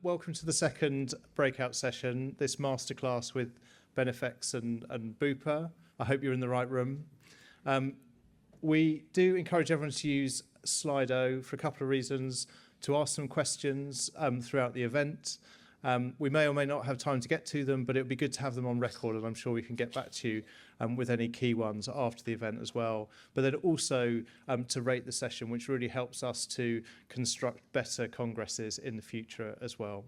Welcome to the second breakout session, this masterclass with Benifex and Bupa. I hope you're in the right room. We do encourage everyone to use Slido for a couple of reasons, to ask some questions throughout the event. We may or may not have time to get to them, but it would be good to have them on record, and I'm sure we can get back to you with any key ones after the event as well. But then also to rate the session, which really helps us to construct better congresses in the future as well.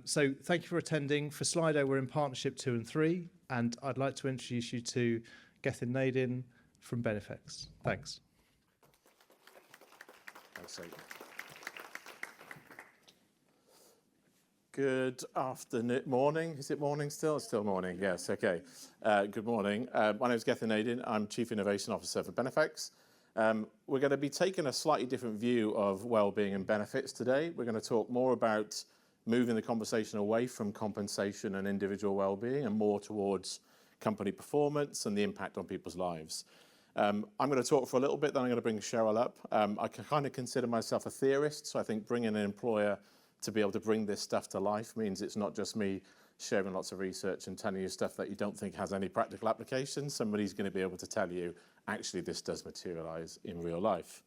So thank you for attending. For Slido, we're in partnership 2 and 3, and I'd like to introduce you to Gethin Nadin from Benifex. Thanks. Thanks, Good afternoon, morning. Is it morning still? It's still morning, yes, okay. Good morning. My name is Gethin Nadin. I'm Chief Innovation Officer for Benifex. We're going to be taking a slightly different view of well-being and benefits today. We're going to talk more about moving the conversation away from compensation and individual well-being and more towards company performance and the impact on people's lives. I'm going to talk for a little bit, then I'm going to bring Sheryl up. I can kind of consider myself a theorist, so I think bringing an employer to be able to bring this stuff to life means it's not just me sharing lots of research and telling you stuff that you don't think has any practical application. Somebody's going to be able to tell you, actually, this does materialize in real life.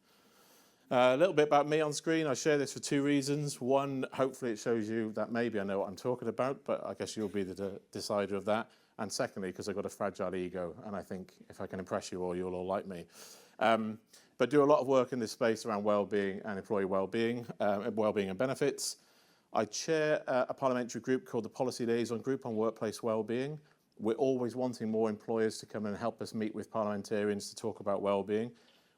A little bit about me on screen. I share this for 2 reasons. One, hopefully it shows you that maybe I know what I'm talking about, but I guess you'll be the decider of that. And secondly, because I've got a fragile ego, and I think if I can impress you all, you'll all like me. But do a lot of work in this space around well-being and employee well-being and benefits. I chair a parliamentary group called the Policy Liaison Group on Workplace Wellbeing. We're always wanting more employers to come and help us meet with parliamentarians to talk about well-being.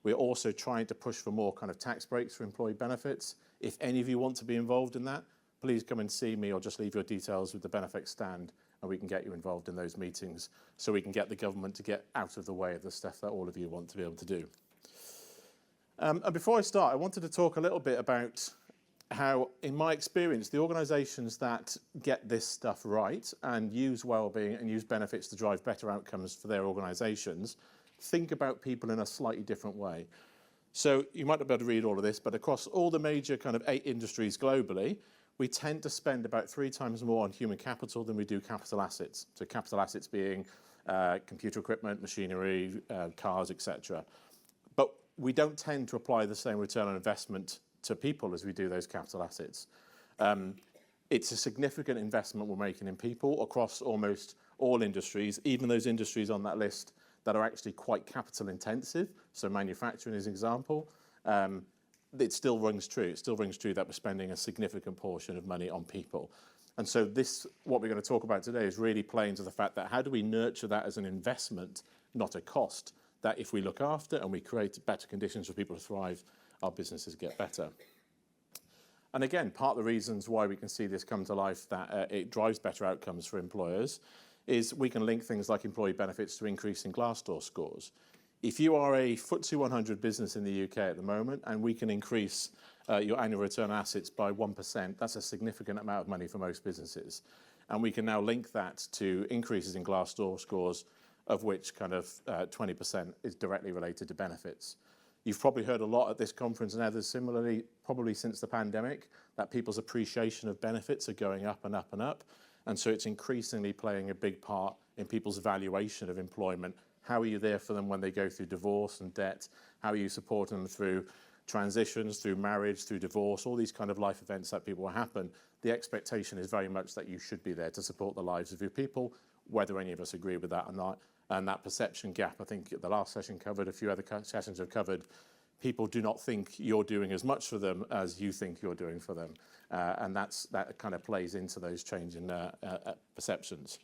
We're also trying to push for more kind of tax breaks for employee benefits. If any of you want to be involved in that, please come and see me or just leave your details with the Benifex stand and we can get you involved in those meetings so we can get the government to get out of the way of the stuff that all of you want to be able to do. And before I start, I wanted to talk a little bit about how, in my experience, the organisations that get this stuff right and use well-being and use benefits to drive better outcomes for their organisations think about people in a slightly different way. So you might not be able to read all of this, but across all the major kind of 8 industries globally, we tend to spend about 3 times more on human capital than we do capital assets. So capital assets being computer equipment, machinery, cars, etc. But we don't tend to apply the same return on investment to people as we do those capital assets. It's a significant investment we're making in people across almost all industries, even those industries on that list that are actually quite capital intensive. So manufacturing is an example. It still rings true. It still rings true that we're spending a significant portion of money on people. And so what we're going to talk about today is really playing to the fact that how do we nurture that as an investment, not a cost, that if we look after and we create better conditions for people to thrive, our businesses get better. And again, part of the reasons why we can see this come to life, that it drives better outcomes for employers, is we can link things like employee benefits to increasing Glassdoor scores. If you are a FTSE 100 business in the UK at the moment, and we can increase your annual return on assets by 1%, that's a significant amount of money for most businesses. And we can now link that to increases in Glassdoor scores, of which kind of 20% is directly related to benefits. You've probably heard a lot at this conference and others similarly, probably since the pandemic, that people's appreciation of benefits are going up and up and up. And so it's increasingly playing a big part in people's valuation of employment. How are you there for them when they go through divorce and debt? How are you supporting them through transitions, through marriage, through divorce, all these kind of life events that people will happen? The expectation is very much that you should be there to support the lives of your people, whether any of us agree with that or not. And that perception gap, I think the last session covered, a few other sessions have covered, people do not think you're doing as much for them as you think you're doing for them. And that kind of plays into those changing perceptions.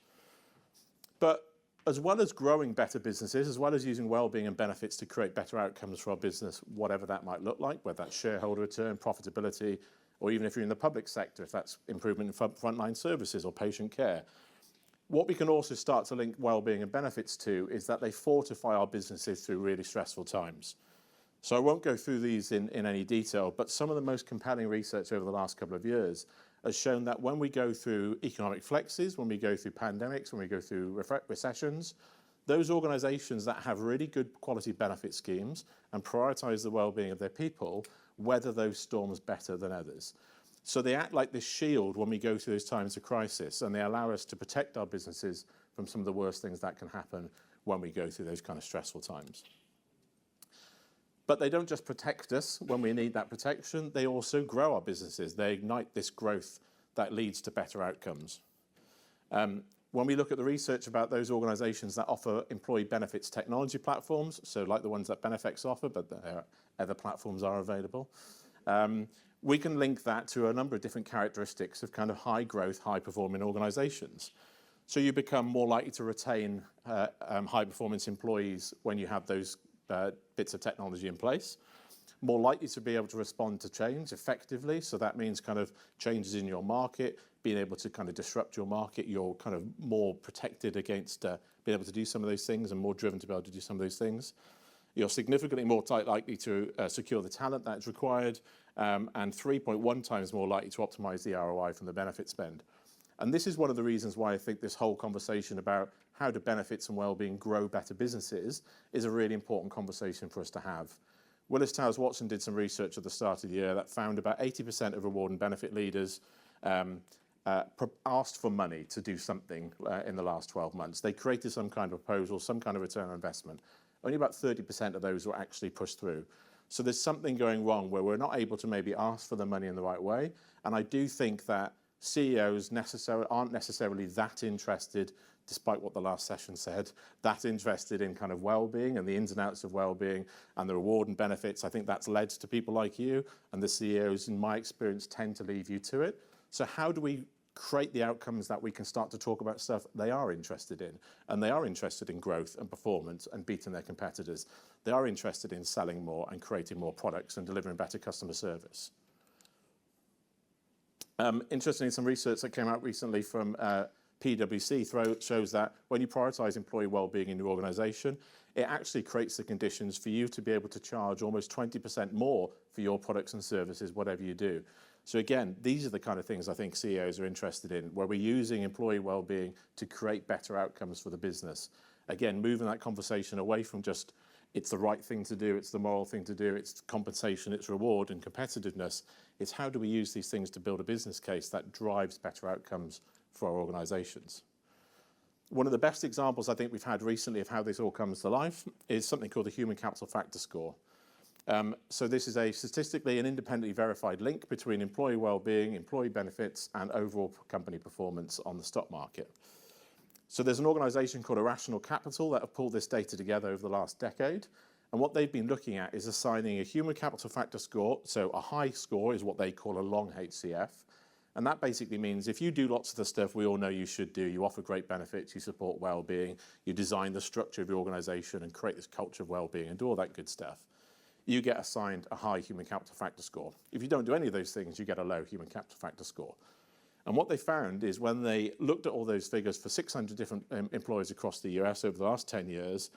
But as well as growing better businesses, as well as using well-being and benefits to create better outcomes for our business, whatever that might look like, whether that's shareholder return, profitability, or even if you're in the public sector, if that's improvement in frontline services or patient care. What we can also start to link well-being and benefits to is that they fortify our businesses through really stressful times. So I won't go through these in any detail, but some of the most compelling research over the last couple of years has shown that when we go through economic flexes, when we go through pandemics, when we go through recessions, those organisations that have really good quality benefit schemes and prioritise the well-being of their people weather those storms better than others. So they act like this shield when we go through those times of crisis, and they allow us to protect our businesses from some of the worst things that can happen when we go through those kind of stressful times. But they don't just protect us when we need that protection, they also grow our businesses. They ignite this growth that leads to better outcomes. When we look at the research about those organisations that offer employee benefits technology platforms, so like the ones that Benifex offer, but other platforms are available, we can link that to a number of different characteristics of kind of high growth, high performing organisations. So you become more likely to retain high performance employees when you have those bits of technology in place. More likely to be able to respond to change effectively. So that means kind of changes in your market, being able to kind of disrupt your market. You're kind of more protected against being able to do some of those things and more driven to be able to do some of those things. You're significantly more likely to secure the talent that's required and 3.1 times more likely to optimize the ROI from the benefit spend. And this is one of the reasons why I think this whole conversation about how do benefits and well-being grow better businesses is a really important conversation for us to have. Willis Towers Watson did some research at the start of the year that found about 80% of reward and benefit leaders asked for money to do something in the last 12 months. They created some kind of proposal, some kind of return on investment. Only about 30% of those were actually pushed through. So there's something going wrong where we're not able to maybe ask for the money in the right way. And I do think that CEOs aren't necessarily that interested, despite what the last session said, that interested in kind of well-being and the ins and outs of well-being and the reward and benefits. I think that's led to people like you, and the CEOs, in my experience, tend to leave you to it. So how do we create the outcomes that we can start to talk about stuff they are interested in? And they are interested in growth and performance and beating their competitors. They are interested in selling more and creating more products and delivering better customer service. Interestingly, some research that came out recently from PwC shows that when you prioritise employee well-being in your organisation, it actually creates the conditions for you to be able to charge almost 20% more for your products and services, whatever you do. So again, these are the kind of things I think CEOs are interested in, where we're using employee well-being to create better outcomes for the business. Again, moving that conversation away from just it's the right thing to do, it's the moral thing to do, it's compensation, it's reward and competitiveness. It's how do we use these things to build a business case that drives better outcomes for our organisations. One of the best examples I think we've had recently of how this all comes to life is something called the Human Capital Factor Score. So this is a statistically and independently verified link between employee well-being, employee benefits and overall company performance on the stock market. So there's an organisation called Irrational Capital that have pulled this data together over the last decade. And what they've been looking at is assigning a human capital factor score. So a high score is what they call a long HCF. And that basically means if you do lots of the stuff we all know you should do, you offer great benefits, you support well-being, you design the structure of your organisation and create this culture of well-being and do all that good stuff, you get assigned a high human capital factor score. If you don't do any of those things, you get a low human capital factor score. And what they found is when they looked at all those figures for 600 different employers across the US over the last 10 years,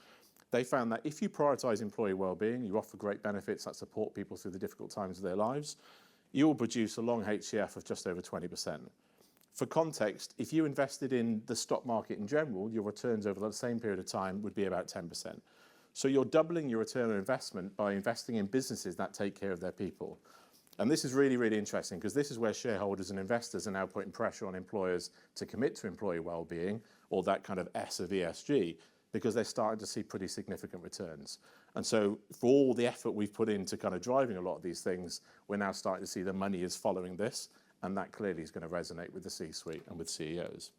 they found that if you prioritise employee well-being, you offer great benefits that support people through the difficult times of their lives, you will produce a long HCF of just over 20%. For context, if you invested in the stock market in general, your returns over the same period of time would be about 10%. So you're doubling your return on investment by investing in businesses that take care of their people. And this is really, really interesting because this is where shareholders and investors are now putting pressure on employers to commit to employee well-being, or that kind of S of ESG, because they're starting to see pretty significant returns. And so for all the effort we've put into kind of driving a lot of these things, we're now starting to see the money is following this, and that clearly is going to resonate with the C-suite and with CEOs.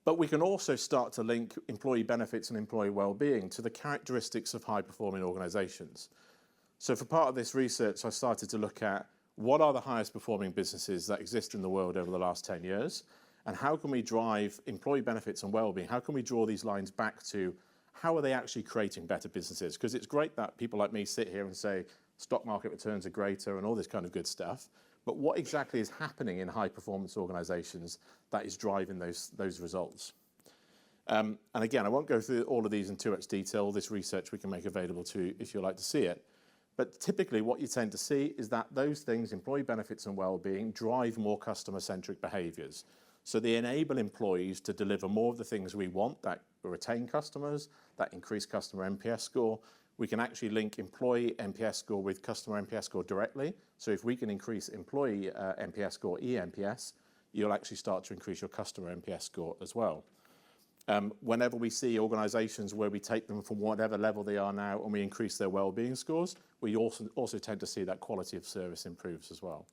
But we can also start to link employee benefits and employee well-being to the characteristics of high-performing organisations. So for part of this research, I started to look at what are the highest performing businesses that exist in the world over the last 10 years, and how can we drive employee benefits and well-being? How can we draw these lines back to how are they actually creating better businesses? Because it's great that people like me sit here and say stock market returns are greater and all this kind of good stuff, but what exactly is happening in high-performance organisations that is driving those results? And again, I won't go through all of these in too much detail. This research we can make available to you if you'd like to see it. But typically what you tend to see is that those things, employee benefits and well-being, drive more customer-centric behaviours. So they enable employees to deliver more of the things we want, that retain customers, that increase customer MPS score, we can actually link employee NPS score with customer NPS score directly. So if we can increase employee NPS score, eNPS, you'll actually start to increase your customer NPS score as well. Whenever we see organisations where we take them from whatever level they are now and we increase their wellbeing scores, we also tend to see that quality of service improves as well.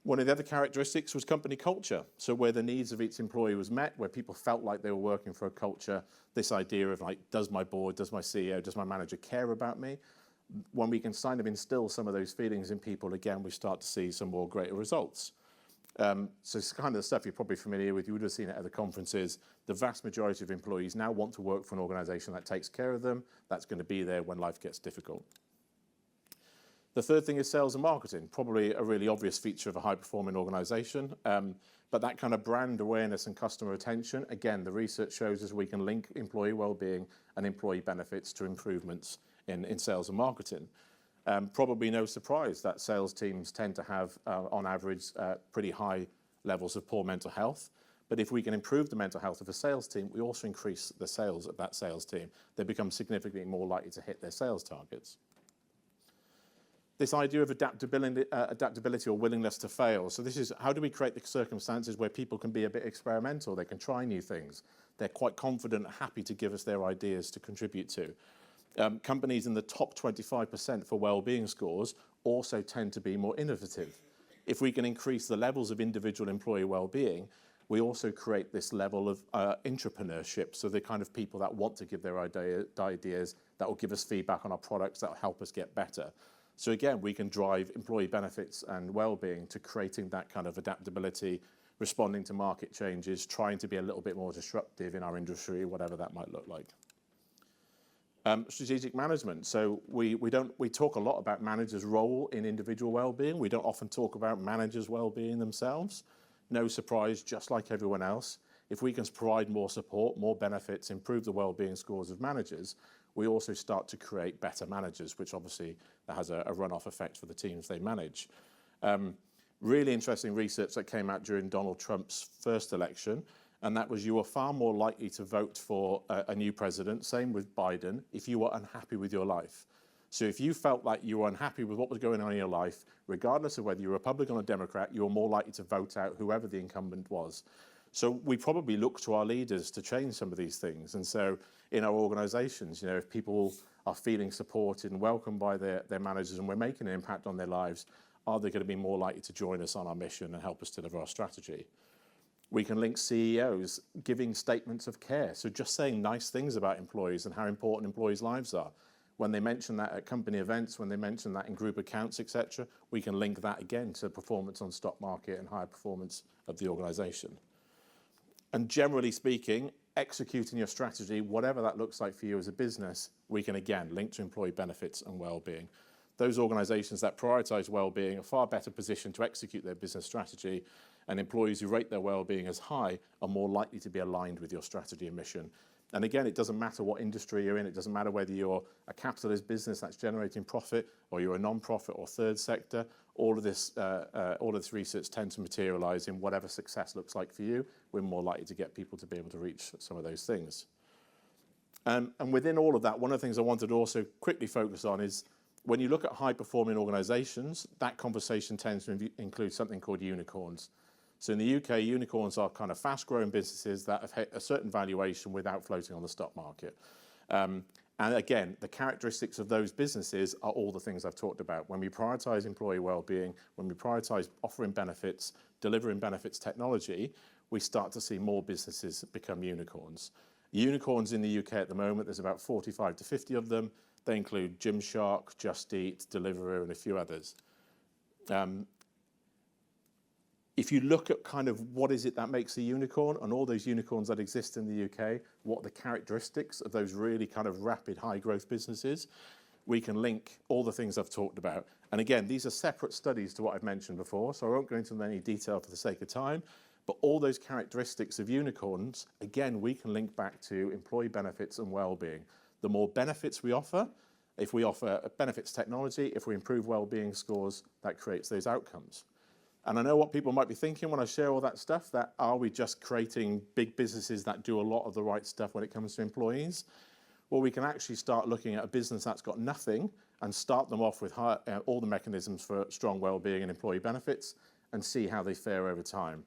One of the other characteristics was company culture. So where the needs of each employee was met, where people felt like they were working for a culture, this idea of like, does my board, does my CEO, does my manager care about me? When we can kind of instill some of those feelings in people, again, we start to see some more greater results. So it's kind of the stuff you're probably familiar with. You would have seen it at the conferences. The vast majority of employees now want to work for an organisation that takes care of them, that's going to be there when life gets difficult. The third thing is sales and marketing, probably a really obvious feature of a high-performing organisation. But that kind of brand awareness and customer retention, again, the research shows us we can link employee well-being and employee benefits to improvements in sales and marketing. Probably no surprise that sales teams tend to have, on average, pretty high levels of poor mental health. But if we can improve the mental health of a sales team, we also increase the sales of that sales team. They become significantly more likely to hit their sales targets. This idea of adaptability or willingness to fail. So this is, how do we create the circumstances where people can be a bit experimental, they can try new things, they're quite confident, happy to give us their ideas to contribute to. Companies in the top 25% for well-being scores also tend to be more innovative. If we can increase the levels of individual employee well-being, we also create this level of entrepreneurship, so the kind of people that want to give their ideas, that will give us feedback on our products, that will help us get better. So again, we can drive employee benefits and well-being to creating that kind of adaptability, responding to market changes, trying to be a little bit more disruptive in our industry, whatever that might look like. Strategic management. So we talk a lot about managers' role in individual well-being. We don't often talk about managers' well-being themselves. No surprise, just like everyone else, if we can provide more support, more benefits, improve the well-being scores of managers, we also start to create better managers, which obviously that has a run-off effect for the teams they manage. Really interesting research that came out during Donald Trump's first election, and that was you were far more likely to vote for a new president, same with Biden, if you were unhappy with your life. So if you felt like you were unhappy with what was going on in your life, regardless of whether you're Republican or Democrat, you were more likely to vote out whoever the incumbent was. So we probably look to our leaders to change some of these things. And so in our organisations, you know, if people are feeling supported and welcomed by their managers and we're making an impact on their lives, are they going to be more likely to join us on our mission and help us deliver our strategy? We can link CEOs giving statements of care. So just saying nice things about employees and how important employees' lives are. When they mention that at company events, when they mention that in group accounts, etc., we can link that again to performance on stock market and higher performance of the organisation. And generally speaking, executing your strategy, whatever that looks like for you as a business, we can again link to employee benefits and well-being. Those organisations that prioritise well-being are far better positioned to execute their business strategy, and employees who rate their well-being as high are more likely to be aligned with your strategy and mission. And again, it doesn't matter what industry you're in. It doesn't matter whether you're a capitalist business that's generating profit or you're a non-profit or third sector. All of this research tends to materialise in whatever success looks like for you. We're more likely to get people to be able to reach some of those things. And within all of that, one of the things I wanted to also quickly focus on is when you look at high-performing organisations, that conversation tends to include something called unicorns. So in the UK, unicorns are kind of fast-growing businesses that have hit a certain valuation without floating on the stock market. And again, the characteristics of those businesses are all the things I've talked about. When we prioritise employee well-being, when we prioritise offering benefits, delivering benefits technology, we start to see more businesses become unicorns. Unicorns in the UK at the moment, there's about 45 to 50 of them. They include Gymshark, Just Eat, Deliveroo, and a few others. If you look at kind of what is it that makes a unicorn and all those unicorns that exist in the UK, what are the characteristics of those really kind of rapid high growth businesses, we can link all the things I've talked about. And again, these are separate studies to what I've mentioned before, so I won't go into any detail for the sake of time, but all those characteristics of unicorns, again, we can link back to employee benefits and well-being. The more benefits we offer, if we offer benefits technology, if we improve well-being scores, that creates those outcomes. And I know what people might be thinking when I share all that stuff, that are we just creating big businesses that do a lot of the right stuff when it comes to employees? Or we can actually start looking at a business that's got nothing and start them off with all the mechanisms for strong well-being and employee benefits and see how they fare over time.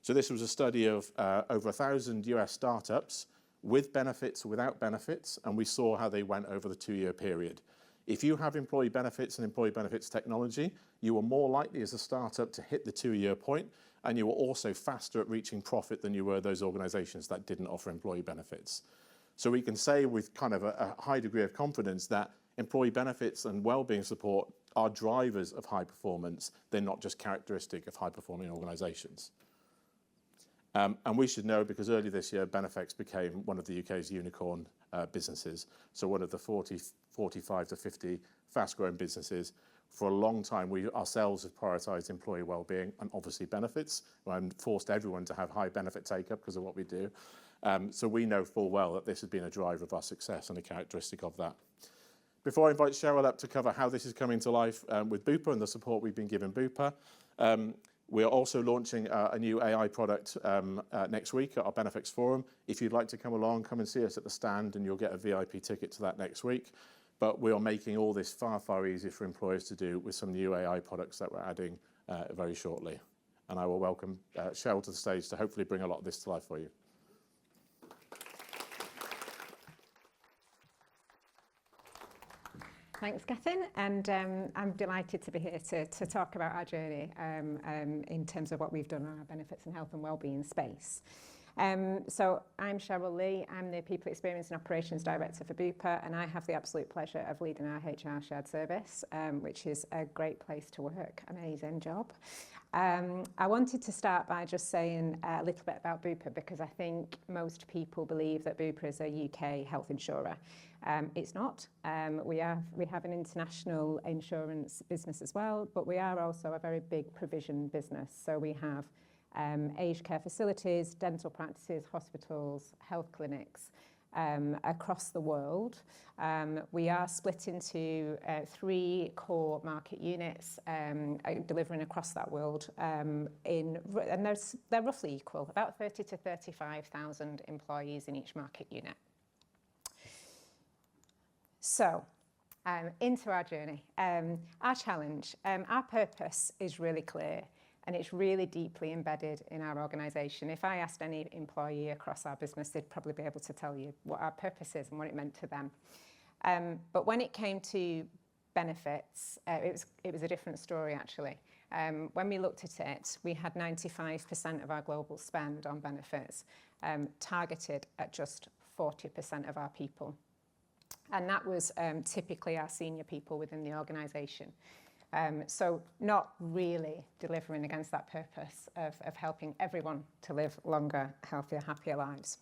So this was a study of over 1,000 US startups with benefits, without benefits, and we saw how they went over the 2-year period. If you have employee benefits and employee benefits technology, you are more likely as a startup to hit the 2-year point, and you are also faster at reaching profit than you were those organizations that didn't offer employee benefits. So we can say with kind of a high degree of confidence that employee benefits and well-being support are drivers of high performance. They're not just characteristic of high-performing organizations. And we should know because earlier this year, Benifex became one of the UK's unicorn businesses. So one of the 45 to 50 fast-growing businesses. For a long time, we ourselves have prioritised employee well-being and obviously benefits and forced everyone to have high benefit take-up because of what we do. So we know full well that this has been a driver of our success and a characteristic of that. Before I invite Sheryl up to cover how this is coming to life with Bupa and the support we've been giving Bupa, we are also launching a new AI product next week at our Benifex Forum. If you'd like to come along, come and see us at the stand and you'll get a VIP ticket to that next week. But we are making all this far, far easier for employers to do with some new AI products that we're adding very shortly. And I will welcome Sheryl to the stage to hopefully bring a lot of this to life for you. Thanks, Gethin, and I'm delighted to be here to talk about our journey in terms of what we've done on our benefits and health and wellbeing space. So I'm Sheryl Lee, I'm the People Experience and Operations Director for Bupa, and I have the absolute pleasure of leading our HR shared service, which is a great place to work, amazing job. I wanted to start by just saying a little bit about Bupa because I think most people believe that Bupa is a UK health insurer. It's not. We have an international insurance business as well, but we are also a very big provision business. So we have aged care facilities, dental practices, hospitals, health clinics across the world. We are split into 3 core market units delivering across that world and they're roughly equal, about 30 to 35,000 employees in each market unit. So, into our journey. Our challenge, our purpose is really clear and it's really deeply embedded in our organisation. If I asked any employee across our business, they'd probably be able to tell you what our purpose is and what it meant to them. But when it came to benefits, it was a different story actually. When we looked at it, we had 95% of our global spend on benefits targeted at just 40% of our people. And that was typically our senior people within the organisation. So not really delivering against that purpose of helping everyone to live longer, healthier, happier lives.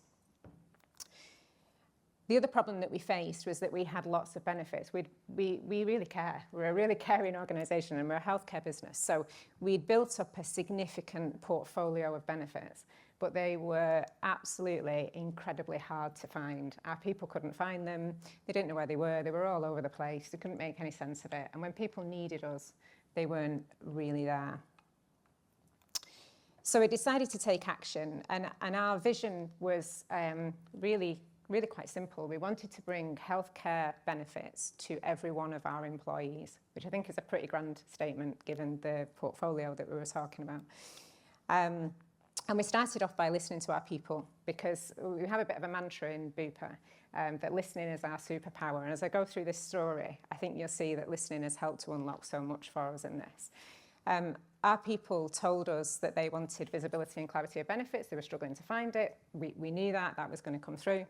The other problem that we faced was that we had lots of benefits. We really care. We're a really caring organisation and we're a healthcare business. So we'd built up a significant portfolio of benefits, but they were absolutely incredibly hard to find. Our people couldn't find them. They didn't know where they were all over the place. They couldn't make any sense of it. And when people needed us, they weren't really there. So we decided to take action and our vision was really quite simple. We wanted to bring healthcare benefits to every one of our employees, which I think is a pretty grand statement given the portfolio that we were talking about. And we started off by listening to our people because we have a bit of a mantra in Bupa that listening is our superpower. And as I go through this story, I think you'll see that listening has helped to unlock so much for us in this. Our people told us that they wanted visibility and clarity of benefits. They were struggling to find it. We knew that was going to come through.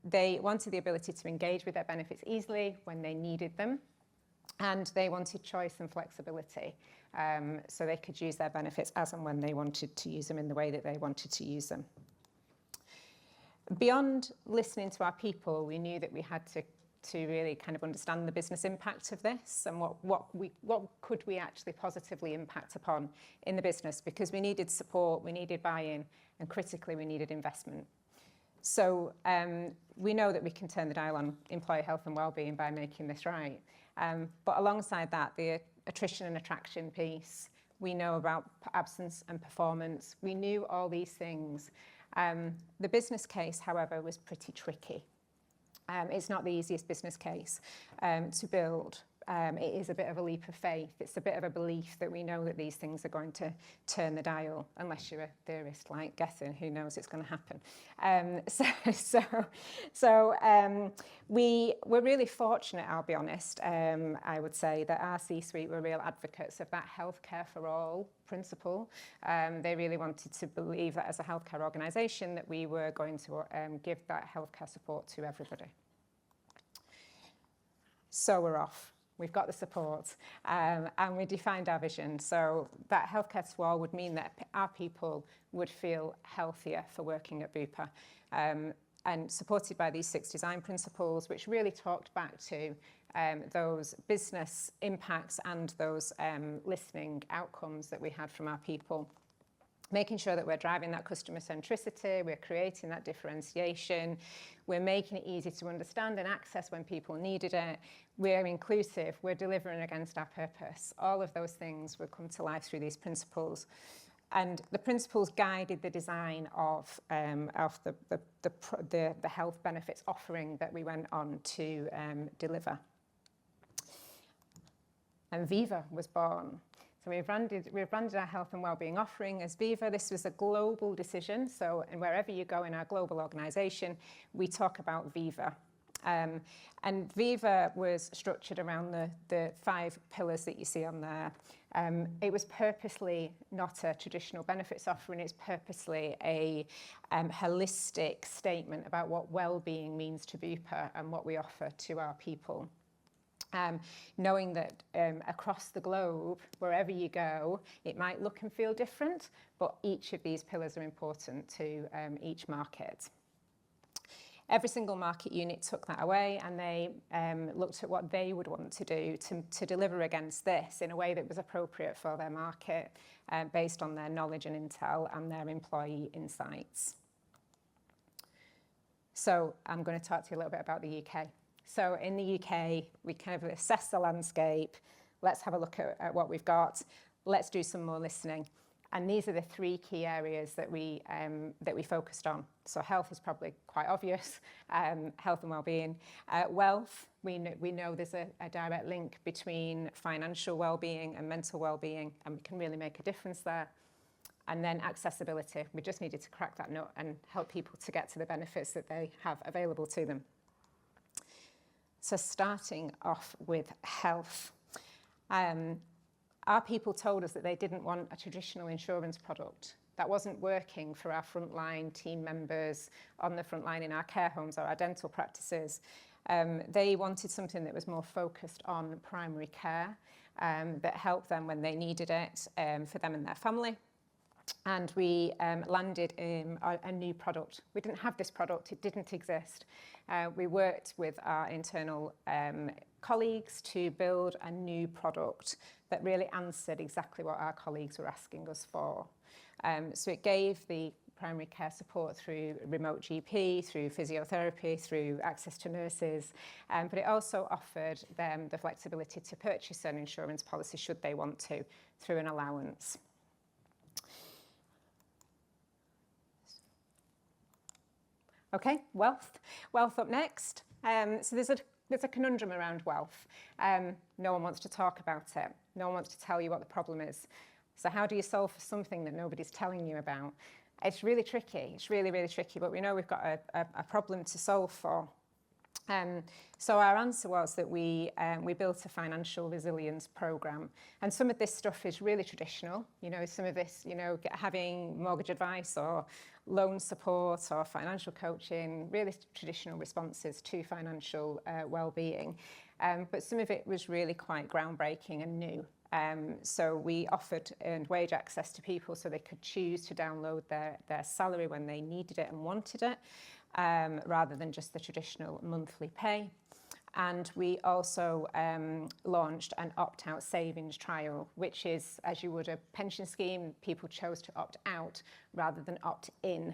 They wanted the ability to engage with their benefits easily when they needed them. And they wanted choice and flexibility so they could use their benefits as and when they wanted to use them in the way that they wanted to use them. Beyond listening to our people, we knew that we had to really kind of understand the business impact of this and what could we actually positively impact upon in the business, because we needed support, we needed buy-in, and critically we needed investment. So we know that we can turn the dial on employee health and wellbeing by making this right. But alongside that, the attrition and attraction piece, we know about absence and performance. We knew all these things. The business case, however, was pretty tricky. It's not the easiest business case to build. It is a bit of a leap of faith. It's a bit of a belief that we know that these things are going to turn the dial, unless you're a theorist like Gethin, who knows it's going to happen. We were really fortunate, I'll be honest, I would say, that our C-suite were real advocates of that healthcare for all principle. They really wanted to believe that as a healthcare organisation that we were going to give that healthcare support to everybody. So we're off. We've got the support, and we defined our vision. So that healthcare to all would mean that our people would feel healthier for working at Bupa, and supported by these 6 design principles, which really talked back to those business impacts and those listening outcomes that we had from our people. Making sure that we're driving that customer centricity, we're creating that differentiation, we're making it easy to understand and access when people needed it, we're inclusive, we're delivering against our purpose. All of those things will come to life through these principles. And the principles guided the design of the health benefits offering that we went on to deliver. And Viva was born. So we've branded our health and wellbeing offering as Viva. This was a global decision. So and wherever you go in our global organisation, we talk about Viva. And Viva was structured around the 5 pillars that you see on there. It was purposely not a traditional benefits offering. It's purposely a holistic statement about what wellbeing means to Bupa and what we offer to our people. Knowing that across the globe, wherever you go, it might look and feel different, but each of these pillars are important to each market. Every single market unit took that away, and they looked at what they would want to do to deliver against this in a way that was appropriate for their market, based on their knowledge and intel and their employee insights. So I'm going to talk to you a little bit about the UK. So in the UK, we kind of assess the landscape. Let's have a look at what we've got. Let's do some more listening. And these are the 3 key areas that we focused on. So health is probably quite obvious, health and well-being. Wealth, we know there's a direct link between financial well-being and mental well-being, and we can really make a difference there. And then accessibility. We just needed to crack that nut and help people to get to the benefits that they have available to them. So starting off with health. Our people told us that they didn't want a traditional insurance product. That wasn't working for our frontline team members on the front line in our care homes or our dental practices. They wanted something that was more focused on primary care, that helped them when they needed it, for them and their family. And we landed in a new product. We didn't have this product, it didn't exist. We worked with our internal colleagues to build a new product that really answered exactly what our colleagues were asking us for. So it gave the primary care support through remote GP, through physiotherapy, through access to nurses, but it also offered them the flexibility to purchase an insurance policy should they want to, through an allowance. Okay, wealth. Wealth up next. So there's a conundrum around wealth. No one wants to talk about it. No one wants to tell you what the problem is. So how do you solve for something that nobody's telling you about? It's really tricky. It's really, really tricky, but we know we've got a problem to solve for. So our answer was that we built a financial resilience program, and some of this stuff is really traditional. You know, some of this, you know, having mortgage advice or loan support or financial coaching, really traditional responses to financial well-being. But some of it was really quite groundbreaking and new. So we offered earned wage access to people so they could choose to download their salary when they needed it and wanted it, rather than just the traditional monthly pay. And we also launched an opt-out savings trial, which is, as you would a pension scheme, people chose to opt out rather than opt in.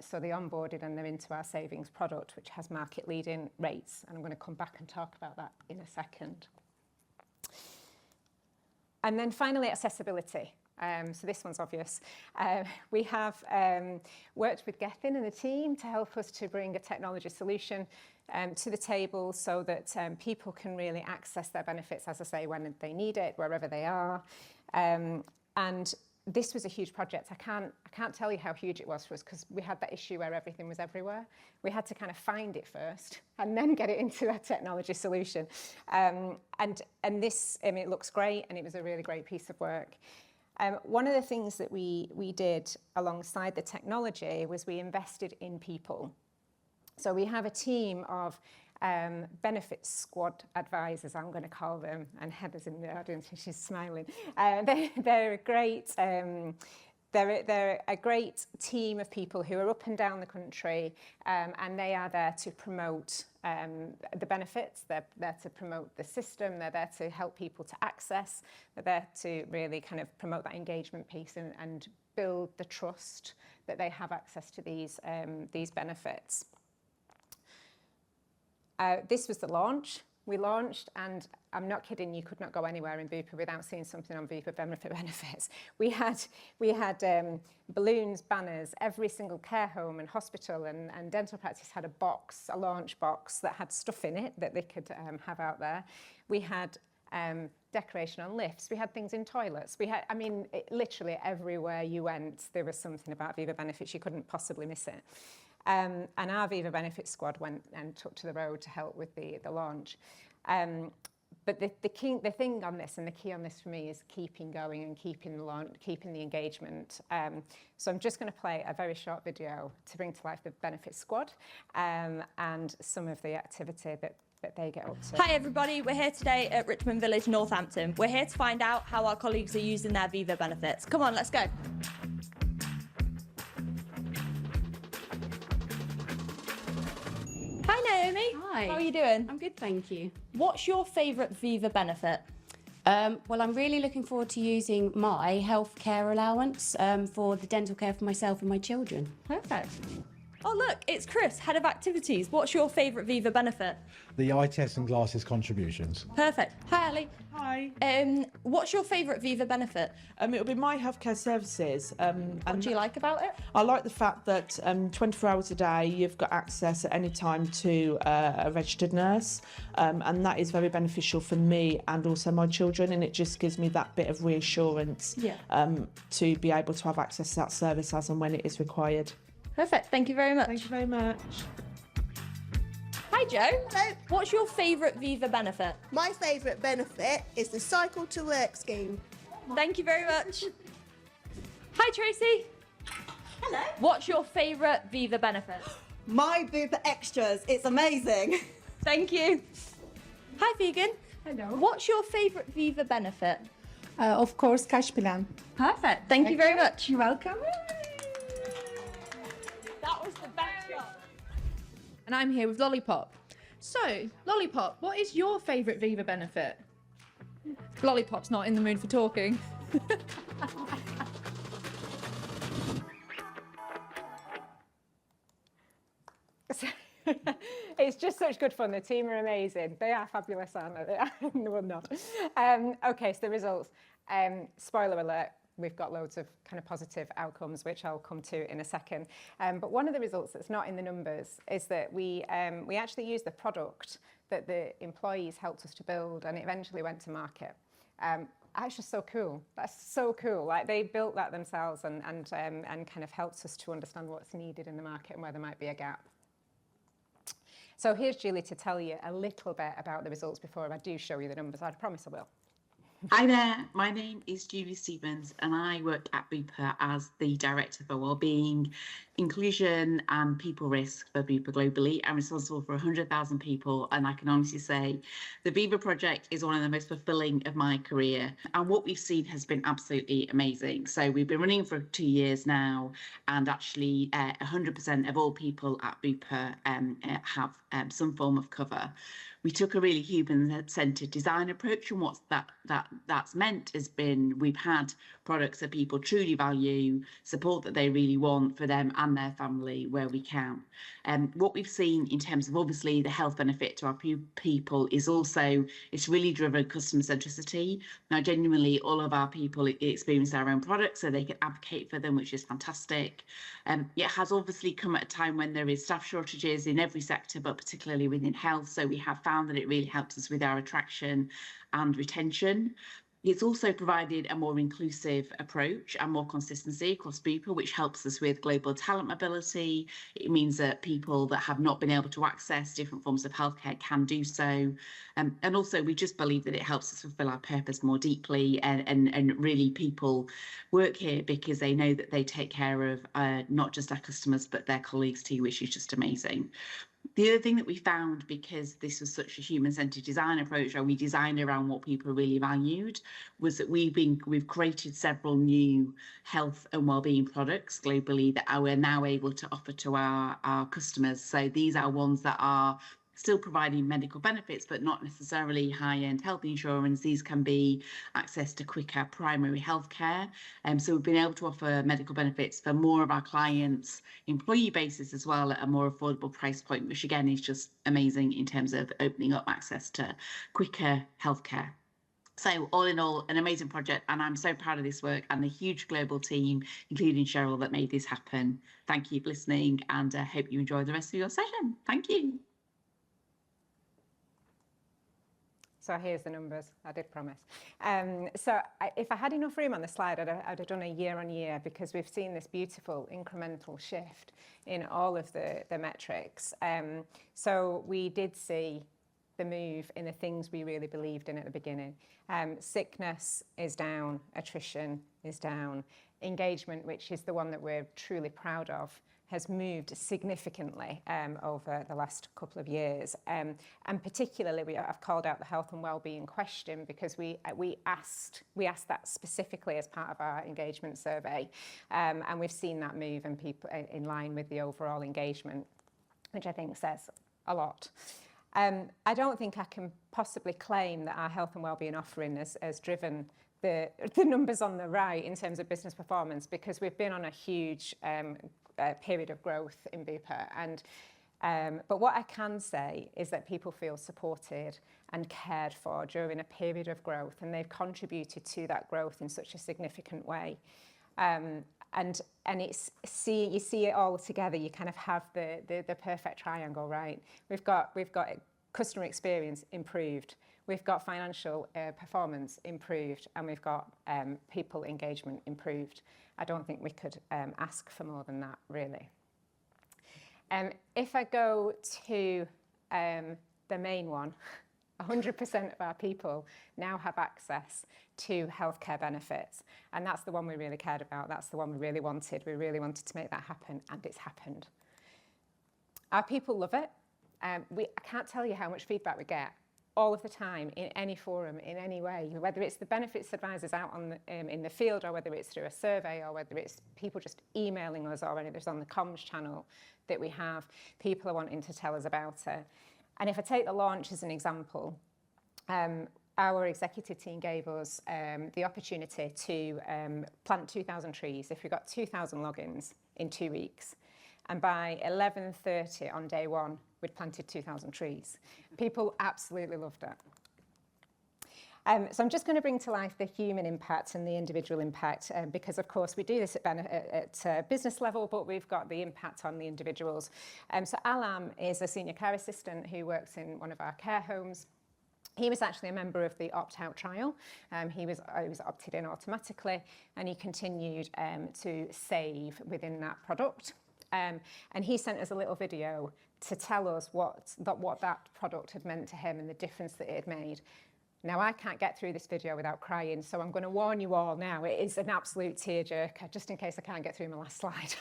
So they onboarded and they're into our savings product, which has market-leading rates. And I'm going to come back and talk about that in a second. And then finally, accessibility. So this one's obvious. We have worked with Gethin and the team to help us to bring a technology solution to the table so that people can really access their benefits, as I say, when they need it, wherever they are. And this was a huge project. I can't tell you how huge it was for us, because we had that issue where everything was everywhere. We had to kind of find it first and then get it into a technology solution. And this, I mean, it looks great, and it was a really great piece of work. One of the things that we did alongside the technology was we invested in people. So we have a team of benefits squad advisors, I'm going to call them, and Heather's in the audience and she's smiling. They're a great, they're a great team of people who are up and down the country, and they are there to promote the benefits. They're there to promote the system. They're there to help people to access. They're there to really kind of promote that engagement piece and build the trust that they have access to these benefits. This was the launch. We launched, and I'm not kidding, you could not go anywhere in Bupa without seeing something on Bupa benefits. We had balloons, banners. Every single care home and hospital and dental practice had a box, a launch box that had stuff in it that they could have out there. We had decoration on lifts. We had things in toilets. We had, I mean, literally everywhere you went, there was something about Viva Benefits. You couldn't possibly miss it. And our Viva Benefits squad went and took to the road to help with the launch. But the thing on this, and the key on this for me, is keeping going and keeping the engagement. So I'm just going to play a very short video to bring to life the Benefits squad and some of the activity that they get up to. Hi everybody, we're here today at Richmond Village, Northampton. We're here to find out how our colleagues are using their Viva Benefits. Come on, let's go. Hi Naomi. Hi. How are you doing? I'm good, thank you. What's your favourite Viva benefit? Well, I'm really looking forward to using my healthcare allowance for the dental care for myself and my children. Perfect. Oh look, it's Chris, Head of Activities. What's your favourite Viva benefit? The eye test and glasses contributions. Perfect. Hi Ali. Hi. What's your favourite Viva benefit? It'll be my healthcare services. What do you like about it? I like the fact that 24 hours a day you've got access at any time to a registered nurse, and that is very beneficial for me and also my children, and it just gives me that bit of reassurance to be able to have access to that service as and when it is required. Perfect. Thank you very much. Thank you very much. Hi Joe. Hello. What's your favourite Viva benefit? My favourite benefit is the Cycle to Work scheme. Thank you very much. Hi Tracy. Hello. What's your favourite Viva benefit? My Bupa Extras. It's amazing. Thank you. Hi Vegan. Hello. What's your favourite Viva benefit? Of course, cash plan. Perfect. Thank you very much. You're welcome. That was the best shot. And I'm here with Lollipop. So, Lollipop, what is your favourite Viva benefit? Lollipop's not in the mood for talking. It's just such good fun. The team are amazing. They are fabulous, aren't they? No, I'm not. Okay, so the results. Spoiler alert, we've got loads of kind of positive outcomes, which I'll come to in a second. But one of the results that's not in the numbers is that we actually used the product that the employees helped us to build, and it eventually went to market. That's just so cool. That's so cool. Like, they built that themselves and kind of helped us to understand what's needed in the market and where there might be a gap. So here's Julie to tell you a little bit about the results before I do show you the numbers. I promise I will. Hi there, my name is Julie Stevens and I work at Bupa as the Director for Wellbeing, Inclusion and People Risk for Bupa globally. I'm responsible for 100,000 people, and I can honestly say the Viva project is one of the most fulfilling of my career, and what we've seen has been absolutely amazing. So we've been running for 2 years now, and actually 100% of all people at Bupa have some form of cover. we took a really human-centered design approach, and what that's meant has been we've had products that people truly value, support that they really want for them and their family where we can. What we've seen in terms of obviously the health benefit to our people is also it's really driven customer centricity. Now, genuinely, all of our people experience their own products, so they can advocate for them, which is fantastic. It has obviously come at a time when there is staff shortages in every sector, but particularly within health. So we have found that it really helps us with our attraction and retention. It's also provided a more inclusive approach and more consistency across Bupa, which helps us with global talent mobility. It means that people that have not been able to access different forms of healthcare can do so. And also, we just believe that it helps us fulfill our purpose more deeply. And really, people work here because they know that they take care of not just our customers, but their colleagues too, which is just amazing. The other thing that we found, because this was such a human-centered design approach, or we designed around what people really valued, was that we've created several new health and wellbeing products globally that we're now able to offer to our customers. So these are ones that are still providing medical benefits, but not necessarily high-end health insurance. These can be access to quicker primary health care. So we've been able to offer medical benefits for more of our clients' employee bases as well at a more affordable price point, which again is just amazing in terms of opening up access to quicker healthcare. So all in all, an amazing project, and I'm so proud of this work and the huge global team, including Sheryl, that made this happen. Thank you for listening, and I hope you enjoy the rest of your session. Thank you. So here's the numbers, I did promise. If I had enough room on the slide, I'd have done a year on year, because we've seen this beautiful incremental shift in all of the metrics. So we did see the move in the things we really believed in at the beginning. Sickness is down, attrition is down, engagement, which is the one that we're truly proud of, has moved significantly over the last couple of years. And particularly, I've called out the health and wellbeing question, because we asked that specifically as part of our engagement survey. And we've seen that move, and people in line with the overall engagement, which I think says a lot. I don't think I can possibly claim that our health and wellbeing offering has driven the numbers on the right in terms of business performance, because we've been on a huge period of growth in Bupa. But what I can say is that people feel supported and cared for during a period of growth, and they've contributed to that growth in such a significant way. And you see it all together. You kind of have the perfect triangle, right? We've got customer experience improved, we've got financial performance improved, and we've got people engagement improved. I don't think we could ask for more than that, really. If I go to the main one, 100% of our people now have access to healthcare benefits, and that's the one we really cared about. That's the one we really wanted. We really wanted to make that happen, and it's happened. Our people love it. I can't tell you how much feedback we get all of the time, in any forum, in any way, whether it's the benefits advisors out on in the field, or whether it's through a survey, or whether it's people just emailing us, or whether it's on the comms channel that we have. People are wanting to tell us about it. And if I take the launch as an example, our executive team gave us the opportunity to plant 2,000 trees if we got 2,000 logins in 2 weeks. And by 11:30 on day one, we'd planted 2,000 trees. People absolutely loved it. So I'm just going to bring to life the human impact and the individual impact, because of course we do this at business level, but we've got the impact on the individuals. So Alam is a senior care assistant who works in one of our care homes. He was actually a member of the opt-out trial. He was opted in automatically, and he continued to save within that product. And he sent us a little video to tell us what that product had meant to him and the difference that it had made. Now, I can't get through this video without crying, so I'm going to warn you all now. It is an absolute tearjerker, just in case I can't get through my last slide.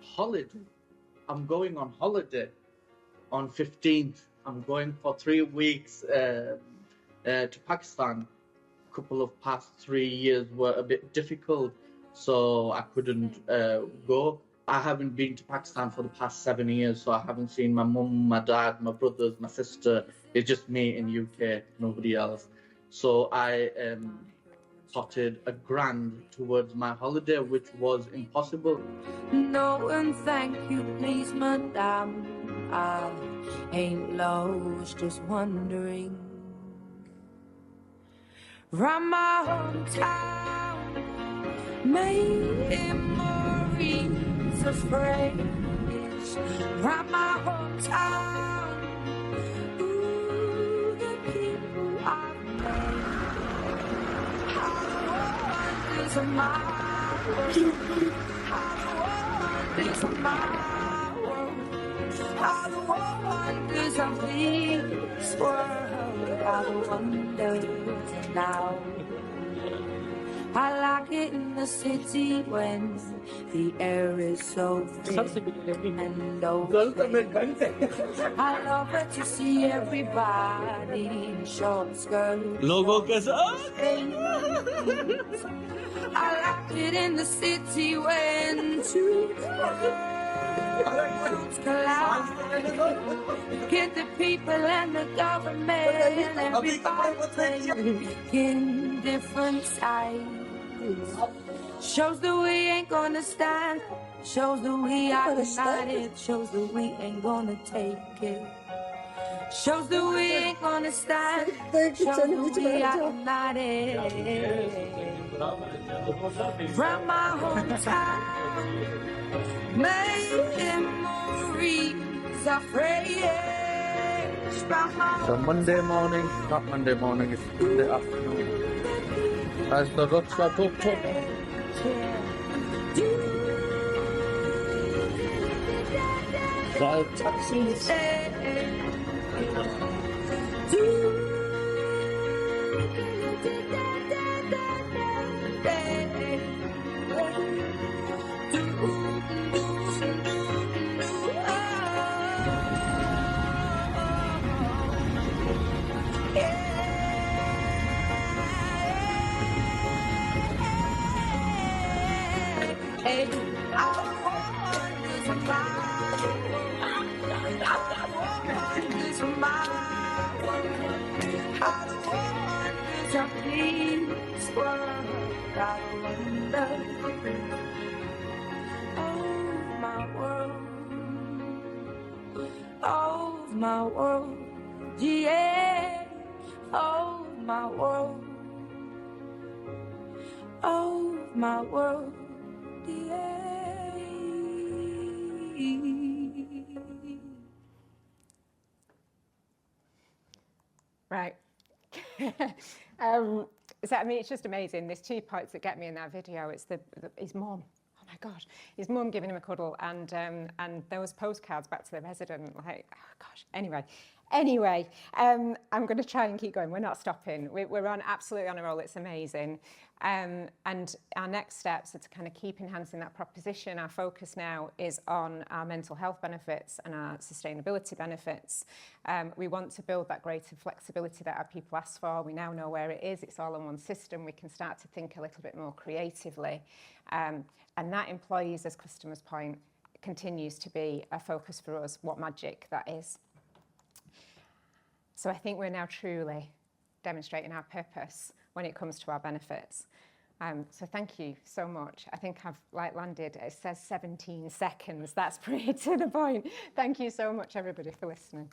Holiday. I'm going on holiday on 15th. I'm going for 3 weeks to Pakistan. Couple of past 3 years were a bit difficult, so I couldn't go. I haven't been to Pakistan for the past 7 years, so I haven't seen my mum, my dad, my brothers, my sister. It's just me in UK, nobody else. So I potted £1,000 towards my holiday, which was impossible. No, and thank you, please, madam. I ain't lost, just wondering. Round my hometown, memories of friends. Round my hometown, ooh, the people I've met. How the wonders of my world. How the wonders of my world. How the wonders of this world. How the wonders now. I like it in the city when the air is so thick and open. I love it to see everybody in short skirts. Logo कैसा? I like it in the city when two worlds collide. Get the people and the government and everybody in different sides. Shows that we ain't gonna stand. Shows that we are united. Shows that we ain't gonna take it. Shows that we ain't gonna stand. Shows that we are united. From my hometown, memories are fresh. So Monday morning, not Monday morning, it's Monday afternoon. As the rocks are booked up. Drive taxis. My world, yeah, oh my world, oh my world, yeah. Right. So I mean, it's just amazing. There's 2 parts that get me in that video. It's his mum. Oh my gosh, his mum giving him a cuddle, and those postcards back to the resident. Like, oh gosh. Anyway, I'm going to try and keep going. We're not stopping. We're absolutely on a roll. It's amazing. And our next steps are to kind of keep enhancing that proposition. Our focus now is on our mental health benefits and our sustainability benefits. We want to build that greater flexibility that our people ask for. We now know where it is. It's all in one system. We can start to think a little bit more creatively. And that employees as customers point continues to be a focus for us, what magic that is. So I think we're now truly demonstrating our purpose when it comes to our benefits. So thank you so much. I think I've landed, it says 17 seconds. That's pretty to the point. Thank you so much, everybody, for listening.